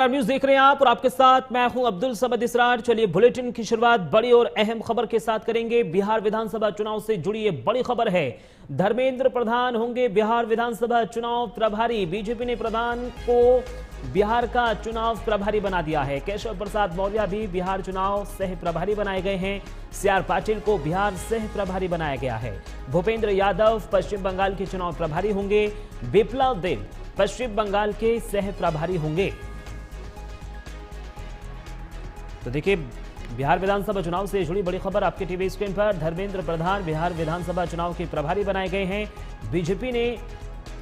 News देख रहे हैं आप और आपके साथ मैं हूं अब्दुल समद इसरार। चलिए बुलेटिन की शुरुआत बड़ी और अहम खबर के साथ करेंगे। बिहार विधानसभा चुनाव से जुड़ी ये बड़ी खबर है। धर्मेंद्र प्रधान होंगे बिहार विधानसभा चुनाव प्रभारी। बीजेपी ने प्रधान को बिहार का चुनाव प्रभारी बना दिया है। केशव प्रसाद मौर्य भी बिहार चुनाव सह प्रभारी बनाए गए हैं। सीआर पाटिल को बिहार सह प्रभारी बनाया गया है। भूपेंद्र यादव पश्चिम बंगाल के चुनाव प्रभारी होंगे। बिप्लब देब पश्चिम बंगाल के सह प्रभारी होंगे। तो देखिए बिहार विधानसभा चुनाव से जुड़ी बड़ी खबर आपके टीवी स्क्रीन पर। धर्मेंद्र प्रधान बिहार विधानसभा चुनाव के प्रभारी बनाए गए हैं। बीजेपी ने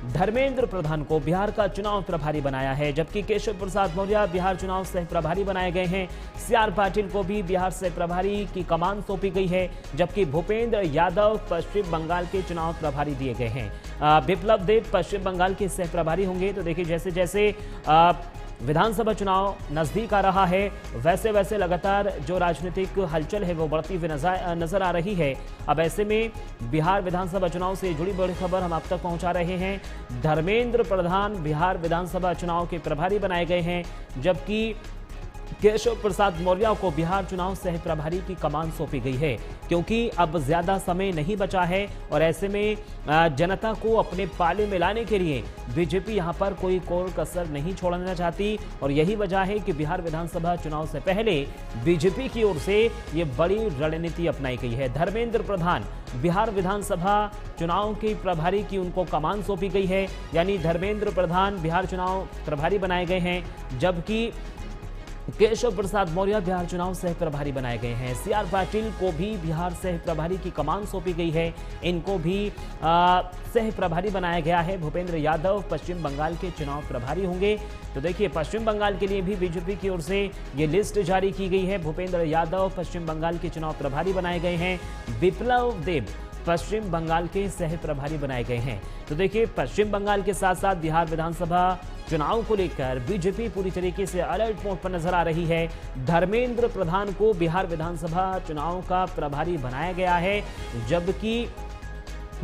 धर्मेंद्र प्रधान को बिहार का चुनाव प्रभारी बनाया है, जबकि केशव प्रसाद मौर्य बिहार चुनाव सह प्रभारी बनाए गए हैं। सीआर पाटिल को भी बिहार सह प्रभारी की कमान सौंपी गई है, जबकि भूपेंद्र यादव पश्चिम बंगाल के चुनाव प्रभारी दिए गए हैं। बिप्लब देब पश्चिम बंगाल के सह प्रभारी होंगे। तो देखिए जैसे जैसे विधानसभा चुनाव नजदीक आ रहा है वैसे वैसे लगातार जो राजनीतिक हलचल है वो बढ़ती हुई नजर आ रही है। अब ऐसे में बिहार विधानसभा चुनाव से जुड़ी बड़ी खबर हम आप तक पहुंचा रहे हैं। धर्मेंद्र प्रधान बिहार विधानसभा चुनाव के प्रभारी बनाए गए हैं, जबकि केशव प्रसाद मौर्य को बिहार चुनाव सह प्रभारी की कमान सौंपी गई है, क्योंकि अब ज्यादा समय नहीं बचा है और ऐसे में जनता को अपने पाले में लाने के लिए बीजेपी यहां पर कोई कोर कसर नहीं छोड़ना चाहती। और यही वजह है कि बिहार विधानसभा चुनाव से पहले बीजेपी की ओर से ये बड़ी रणनीति अपनाई गई है। धर्मेंद्र प्रधान बिहार विधानसभा चुनाव के प्रभारी की उनको कमान सौंपी गई है, यानी धर्मेंद्र प्रधान बिहार चुनाव प्रभारी बनाए गए हैं, जबकि केशव प्रसाद मौर्य बिहार चुनाव सह प्रभारी बनाए गए हैं। सीआर पाटिल को भी बिहार सह प्रभारी की कमान सौंपी गई है, इनको भी सह प्रभारी बनाया गया है। भूपेंद्र यादव पश्चिम बंगाल के चुनाव प्रभारी होंगे। तो देखिए पश्चिम बंगाल के लिए भी बीजेपी की ओर से ये लिस्ट जारी की गई है। भूपेंद्र यादव पश्चिम बंगाल के चुनाव प्रभारी बनाए गए हैं। बिप्लब देब पश्चिम बंगाल के सह प्रभारी बनाए गए हैं। तो देखिए पश्चिम बंगाल के साथ साथ बिहार विधानसभा चुनाव को लेकर बीजेपी पूरी तरीके से अलर्ट मोड पर नजर आ रही है। धर्मेंद्र प्रधान को बिहार विधानसभा चुनाव का प्रभारी बनाया गया है, जबकि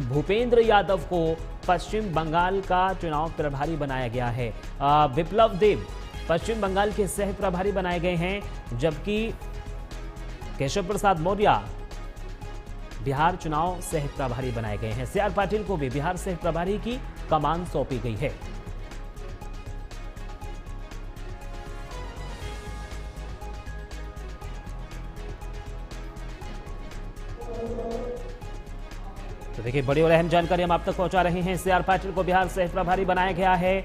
भूपेंद्र यादव को पश्चिम बंगाल का चुनाव प्रभारी बनाया गया है। बिप्लब देब पश्चिम बंगाल के सह प्रभारी बनाए गए हैं, जबकि केशव प्रसाद मौर्य बिहार चुनाव सह प्रभारी बनाए गए हैं। सीआर पाटिल को भी बिहार सह प्रभारी की कमान सौंपी गई है। तो देखिए बड़ी और अहम जानकारी हम आप तक पहुंचा रहे हैं। सीआर पाटिल को बिहार सह प्रभारी बनाया गया है।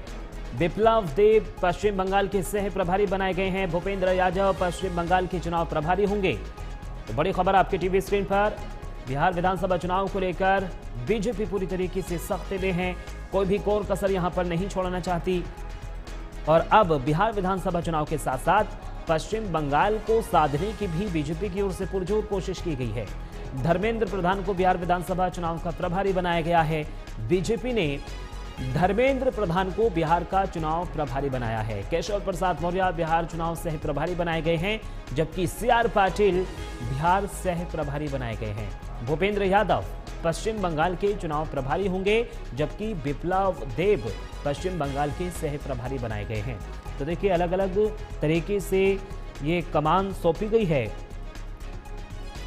बिप्लब देब पश्चिम बंगाल के सह प्रभारी बनाए गए हैं। भूपेंद्र यादव पश्चिम बंगाल के चुनाव प्रभारी होंगे। तो बड़ी खबर आपके टीवी स्क्रीन पर। बिहार विधानसभा चुनाव को लेकर बीजेपी पूरी तरीके से सख्त में है, कोई भी कोर कसर यहां पर नहीं छोड़ना चाहती। और अब बिहार विधानसभा चुनाव के साथ साथ पश्चिम बंगाल को साधने की भी बीजेपी की ओर से पुरजोर कोशिश की गई है। धर्मेंद्र प्रधान को बिहार विधानसभा चुनाव का प्रभारी बनाया गया है। बीजेपी ने धर्मेंद्र प्रधान को बिहार का चुनाव प्रभारी बनाया है। केशव प्रसाद मौर्य बिहार चुनाव सह प्रभारी बनाए गए हैं, जबकि सीआर पाटिल बिहार सह प्रभारी बनाए गए हैं। भूपेंद्र यादव पश्चिम बंगाल के चुनाव प्रभारी होंगे, जबकि बिप्लब देब पश्चिम बंगाल के सह प्रभारी बनाए गए हैं। तो देखिए अलग अलग तरीके से ये कमान सौंपी गई है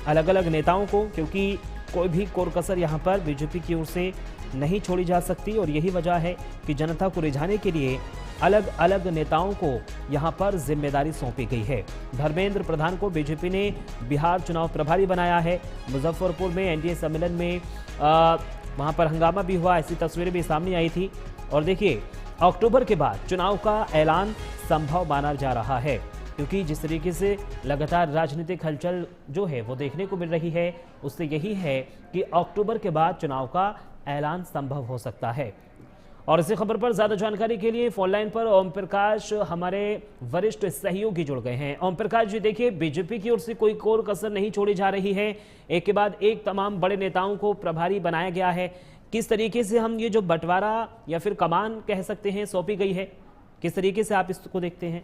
अलग अलग नेताओं को, क्योंकि कोई भी कोर कसर यहाँ पर बीजेपी की ओर से नहीं छोड़ी जा सकती। और यही वजह है कि जनता को रिझाने के लिए अलग अलग नेताओं को यहाँ पर जिम्मेदारी सौंपी गई है। धर्मेंद्र प्रधान को बीजेपी ने बिहार चुनाव प्रभारी बनाया है। मुजफ्फरपुर में एनडीए सम्मेलन में वहाँ पर हंगामा भी हुआ, ऐसी तस्वीरें भी सामने आई थी। और देखिए अक्टूबर के बाद चुनाव का ऐलान संभव माना जा रहा है, क्योंकि जिस तरीके से लगातार राजनीतिक हलचल जो है वो देखने को मिल रही है, उससे यही है कि अक्टूबर के बाद चुनाव का ऐलान संभव हो सकता है। और इसी खबर पर ज्यादा जानकारी के लिए फोन लाइन पर ओम प्रकाश हमारे वरिष्ठ सहयोगी जुड़ गए हैं। ओम प्रकाश जी, देखिए बीजेपी की ओर से कोई कोर कसर नहीं छोड़ी जा रही है, एक के बाद एक तमाम बड़े नेताओं को प्रभारी बनाया गया है। किस तरीके से हम ये जो बंटवारा या फिर कमान कह सकते हैं सौंपी गई है, किस तरीके से आप इसको देखते हैं?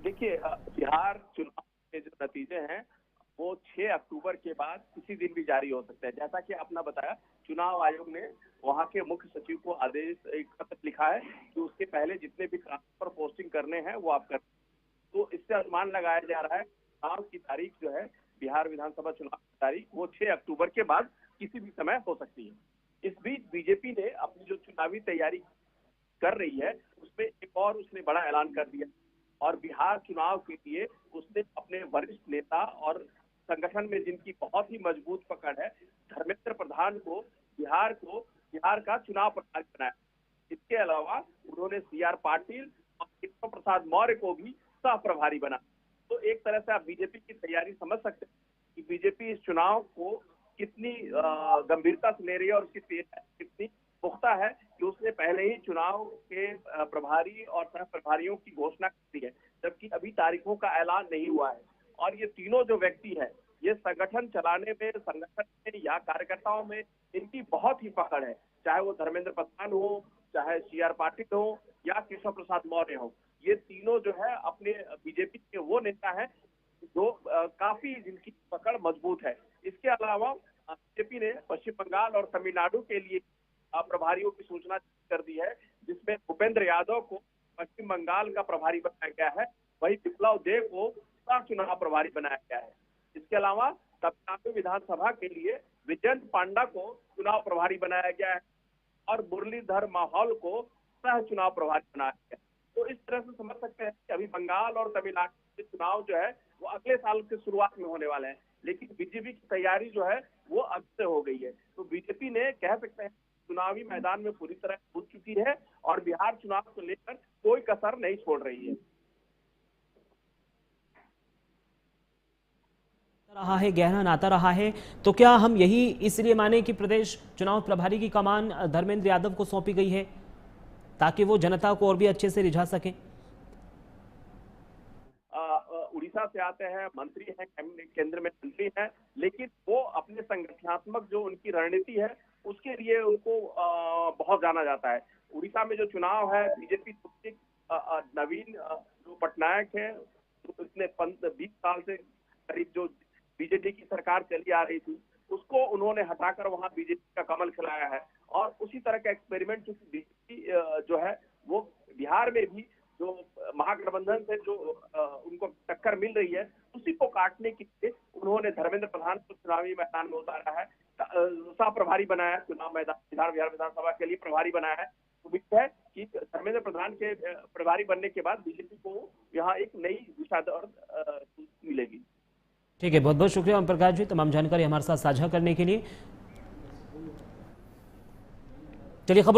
देखिए बिहार चुनाव के जो नतीजे हैं वो 6 अक्टूबर के बाद किसी दिन भी जारी हो सकते हैं। जैसा कि आपने बताया चुनाव आयोग ने वहां के मुख्य सचिव को आदेश एक पत्र लिखा है कि उसके पहले जितने भी ट्रांसफर पोस्टिंग करने हैं वो आप कर। तो इससे अनुमान लगाया जा रहा है चुनाव की तारीख जो है, बिहार विधानसभा चुनाव की तारीख, वो 6 अक्टूबर के बाद किसी भी समय हो सकती है। इस बीच बीजेपी ने अपनी जो चुनावी तैयारी कर रही है उसमें एक और उसने बड़ा ऐलान कर दिया और बिहार चुनाव के लिए उसने अपने वरिष्ठ नेता और संगठन में जिनकी बहुत ही मजबूत पकड़ है, धर्मेंद्र प्रधान को बिहार का चुनाव प्रभारी बनाया। इसके अलावा उन्होंने CR पाटिल और केशव प्रसाद मौर्य को भी सह प्रभारी बना। तो एक तरह से आप बीजेपी की तैयारी समझ सकते हैं कि बीजेपी इस चुनाव को कितनी गंभीरता से ले रही है और उसकी तैयारी कितनी पुख्ता है कि उसने पहले ही चुनाव के प्रभारी और सह प्रभारियों की घोषणा कर दी है, जबकि अभी तारीखों का ऐलान नहीं हुआ है। और ये तीनों जो व्यक्ति है, ये संगठन चलाने में, संगठन में या कार्यकर्ताओं में इनकी बहुत ही पकड़ है, चाहे वो धर्मेंद्र प्रधान हो, चाहे CR पाटिल हो या केशव प्रसाद मौर्य हो। ये तीनों जो है अपने बीजेपी के वो नेता हैं जो काफी जिनकी पकड़ मजबूत है। इसके अलावा बीजेपी ने पश्चिम बंगाल और तमिलनाडु के लिए प्रभारियों की सूचना कर दी है, जिसमें भूपेंद्र यादव को पश्चिम बंगाल का प्रभारी बनाया गया है, वही विप्लव देव को चुनाव प्रभारी बनाया गया है। इसके अलावा तमिलनाडु विधानसभा के लिए विजयंत पांडा को चुनाव प्रभारी बनाया गया है और मुरलीधर माहौल को सह चुनाव प्रभारी बनाया गया है। तो इस तरह से समझ सकते हैं कि अभी बंगाल और तमिलनाडु के चुनाव जो है वो अगले साल की शुरुआत में होने वाले हैं, लेकिन बीजेपी की तैयारी जो है वो अब से हो गई है। तो बीजेपी ने कह सकते हैं चुनावी मैदान में पूरी तरह कूद चुकी है और बिहार चुनाव को लेकर कोई कसर नहीं छोड़ रही है। रहा है, गहरा नाता रहा है, तो क्या हम यही इसलिए माने कि प्रदेश चुनाव प्रभारी की कमान धर्मेंद्र यादव को सौंपी गई है ताकि वो जनता को और भी अच्छे से रिझा सके? उड़ीसा से आते हैं, मंत्री हैं, केंद्र में मंत्री हैं, लेकिन वो अपने संगठनात्मक जो उनकी रणनीति है उसके लिए उनको बहुत जाना जाता है। उड़ीसा में जो चुनाव है, बीजेपी नवीन जो पटनायक है, उसने 20 साल से करीब जो बीजेपी की सरकार चली आ रही थी उसको उन्होंने हटाकर वहां बीजेपी का कमल खिलाया है। और उसी तरह का एक्सपेरिमेंट बीजेपी जो है वो बिहार में भी जो महागठबंधन से जो उनको टक्कर मिल रही है उसी को काटने के लिए उन्होंने धर्मेंद्र प्रधान को चुनावी मैदान में उतारा है, सह प्रभारी बनाया है, चुनाव मैदान बिहार विधानसभा के लिए प्रभारी बनाया है। उम्मीद है कि धर्मेंद्र प्रधान के प्रभारी बनने के बाद बीजेपी को यहाँ एक नई दिशा मिलेगी। ठीक है, बहुत बहुत शुक्रिया ओम प्रकाश जी, तमाम जानकारी हमारे साथ साझा करने के लिए। चलिए खबरों